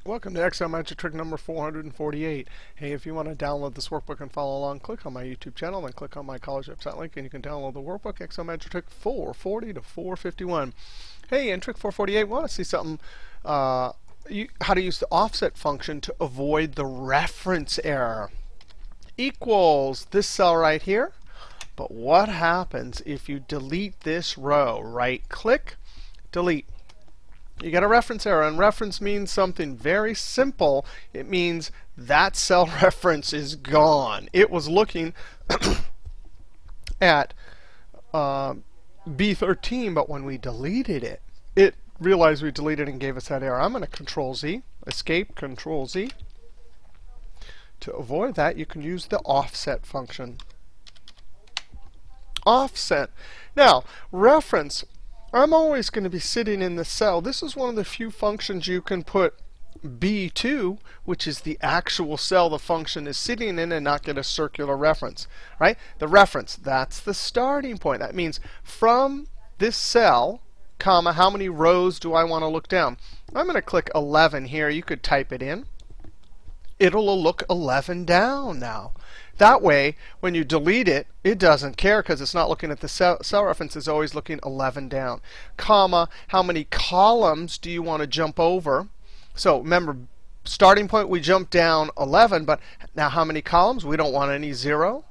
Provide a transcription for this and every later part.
Welcome to Excel Magic Trick number 448. Hey, if you want to download this workbook and follow along, click on my YouTube channel, then click on my college website link, and you can download the workbook, Excel Magic Trick 440 to 451. Hey, in Trick 448, we want to see something, how to use the offset function to avoid the reference error. Equals this cell right here. But what happens if you delete this row? Right-click, delete. You get a reference error, and reference means something very simple. It means that cell reference is gone. It was looking at B13, but when we deleted it, it realized we deleted and gave us that error. I'm going to Control-Z, Escape, Control-Z. To avoid that, you can use the offset function. Offset. Now, reference. I'm always going to be sitting in the cell. This is one of the few functions you can put B2, which is the actual cell the function is sitting in, and not get a circular reference. Right? The reference, that's the starting point. That means from this cell, comma, how many rows do I want to look down? I'm going to click 11 here. You could type it in. It'll look 11 down now. That way, when you delete it, it doesn't care because it's not looking at the cell reference. It's always looking 11 down. Comma, how many columns do you want to jump over? So remember, starting point, we jumped down 11. But now how many columns? We don't want any 0.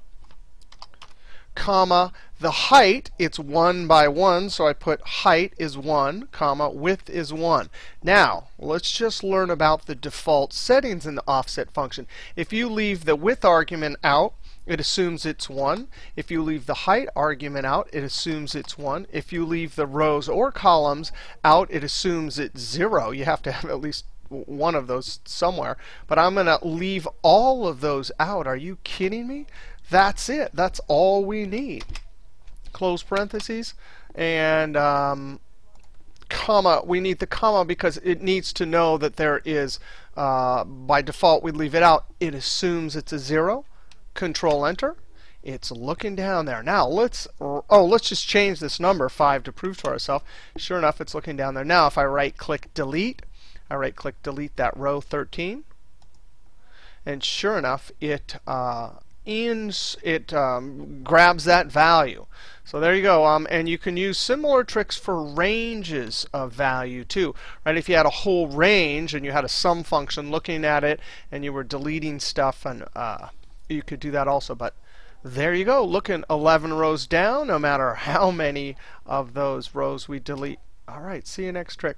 Comma, the height, it's 1 by 1. So I put height is 1, comma, width is 1. Now, let's just learn about the default settings in the offset function. If you leave the width argument out, it assumes it's 1. If you leave the height argument out, it assumes it's 1. If you leave the rows or columns out, it assumes it's 0. You have to have at least one of those somewhere. But I'm going to leave all of those out. Are you kidding me? That's it. That's all we need. Close parentheses. And comma. We need the comma because it needs to know that there is, by default, we leave it out. It assumes it's a 0. Control Enter. It's looking down there. Now, let's just change this number, 5, to prove to ourselves. Sure enough, it's looking down there. Now, if I right-click Delete, I right-click Delete that row 13. And sure enough, it grabs that value. So there you go. And you can use similar tricks for ranges of value too. Right? If you had a whole range and you had a sum function looking at it and you were deleting stuff, and you could do that also. But there you go. Looking 11 rows down, no matter how many of those rows we delete. All right. See you next trick.